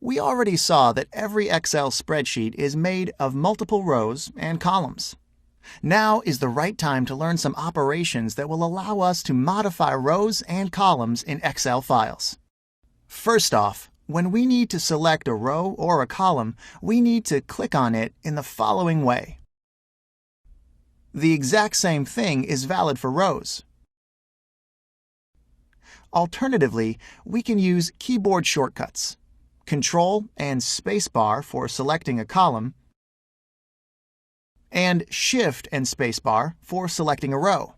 We already saw that every Excel spreadsheet is made of multiple rows and columns. Now is the right time to learn some operations that will allow us to modify rows and columns in Excel files. First off, when we need to select a row or a column, we need to click on it in the following way. The exact same thing is valid for rows. Alternatively, we can use keyboard shortcuts, Control and Spacebar for selecting a column, and Shift and Spacebar for selecting a row.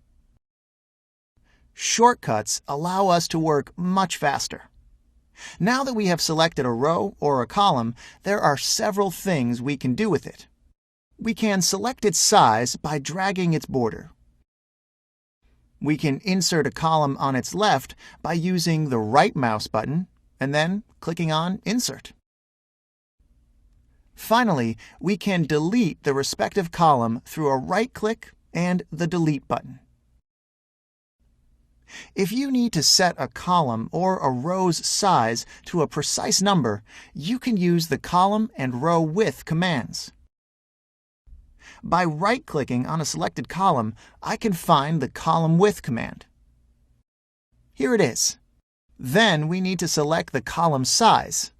Shortcuts allow us to work much faster. Now that we have selected a row or a column, there are several things we can do with it. We can select its size by dragging its border. We can insert a column on its left by using the right mouse button and then clicking on Insert. Finally, we can delete the respective column through a right-click and the Delete button. If you need to set a column or a row's size to a precise number, you can use the column and row width commands. By right-clicking on a selected column, I can find the column width command. Here it is. Then we need to select the column size.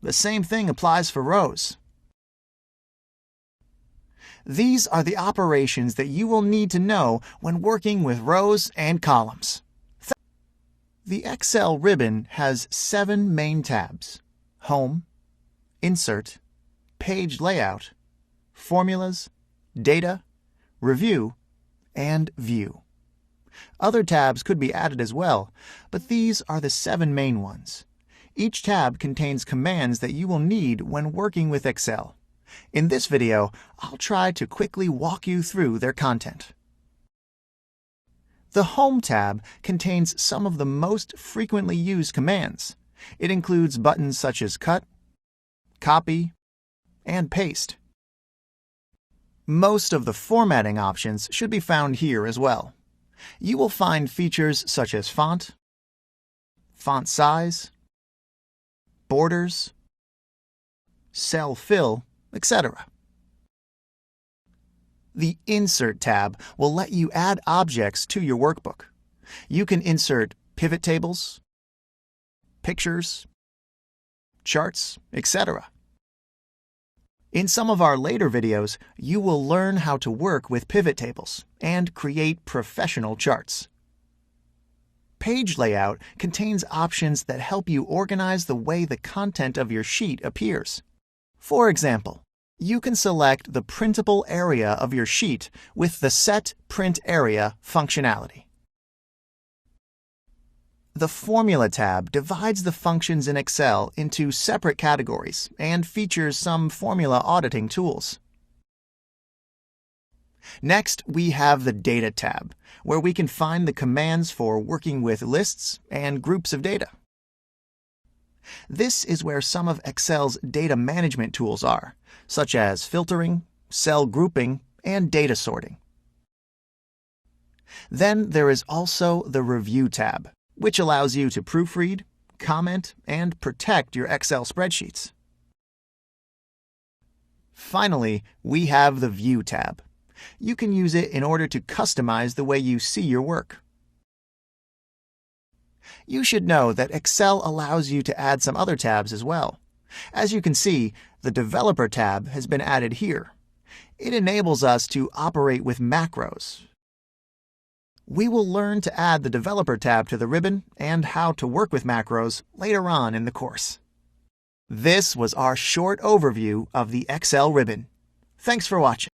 The same thing applies for rows. These are the operations that you will need to know when working with rows and columns. The Excel ribbon has 7 main tabs: Home, Insert, Page Layout, Formulas, Data, Review, and View. Other tabs could be added as well, but these are the 7 main ones. Each tab contains commands that you will need when working with Excel. In this video, I'll try to quickly walk you through their content. The Home tab contains some of the most frequently used commands. It includes buttons such as Cut, Copy, and Paste. Most of the formatting options should be found here as well. You will find features such as font, font size, borders, cell fill, etc. The Insert tab will let you add objects to your workbook. You can insert pivot tables, pictures, charts, etc. In some of our later videos, you will learn how to work with pivot tables and create professional charts. Page Layout contains options that help you organize the way the content of your sheet appears. For example, you can select the printable area of your sheet with the Set Print Area functionality. The Formula tab divides the functions in Excel into separate categories and features some formula auditing tools. Next, we have the Data tab, where we can find the commands for working with lists and groups of data. This is where some of Excel's data management tools are, such as filtering, cell grouping, and data sorting. Then there is also the Review tab, which allows you to proofread, comment, and protect your Excel spreadsheets. Finally, we have the View tab. You can use it in order to customize the way you see your work. You should know that Excel allows you to add some other tabs as well. As you can see, the Developer tab has been added here. It enables us to operate with macros. We will learn to add the Developer tab to the ribbon and how to work with macros later on in the course. This was our short overview of the Excel ribbon. Thanks for watching.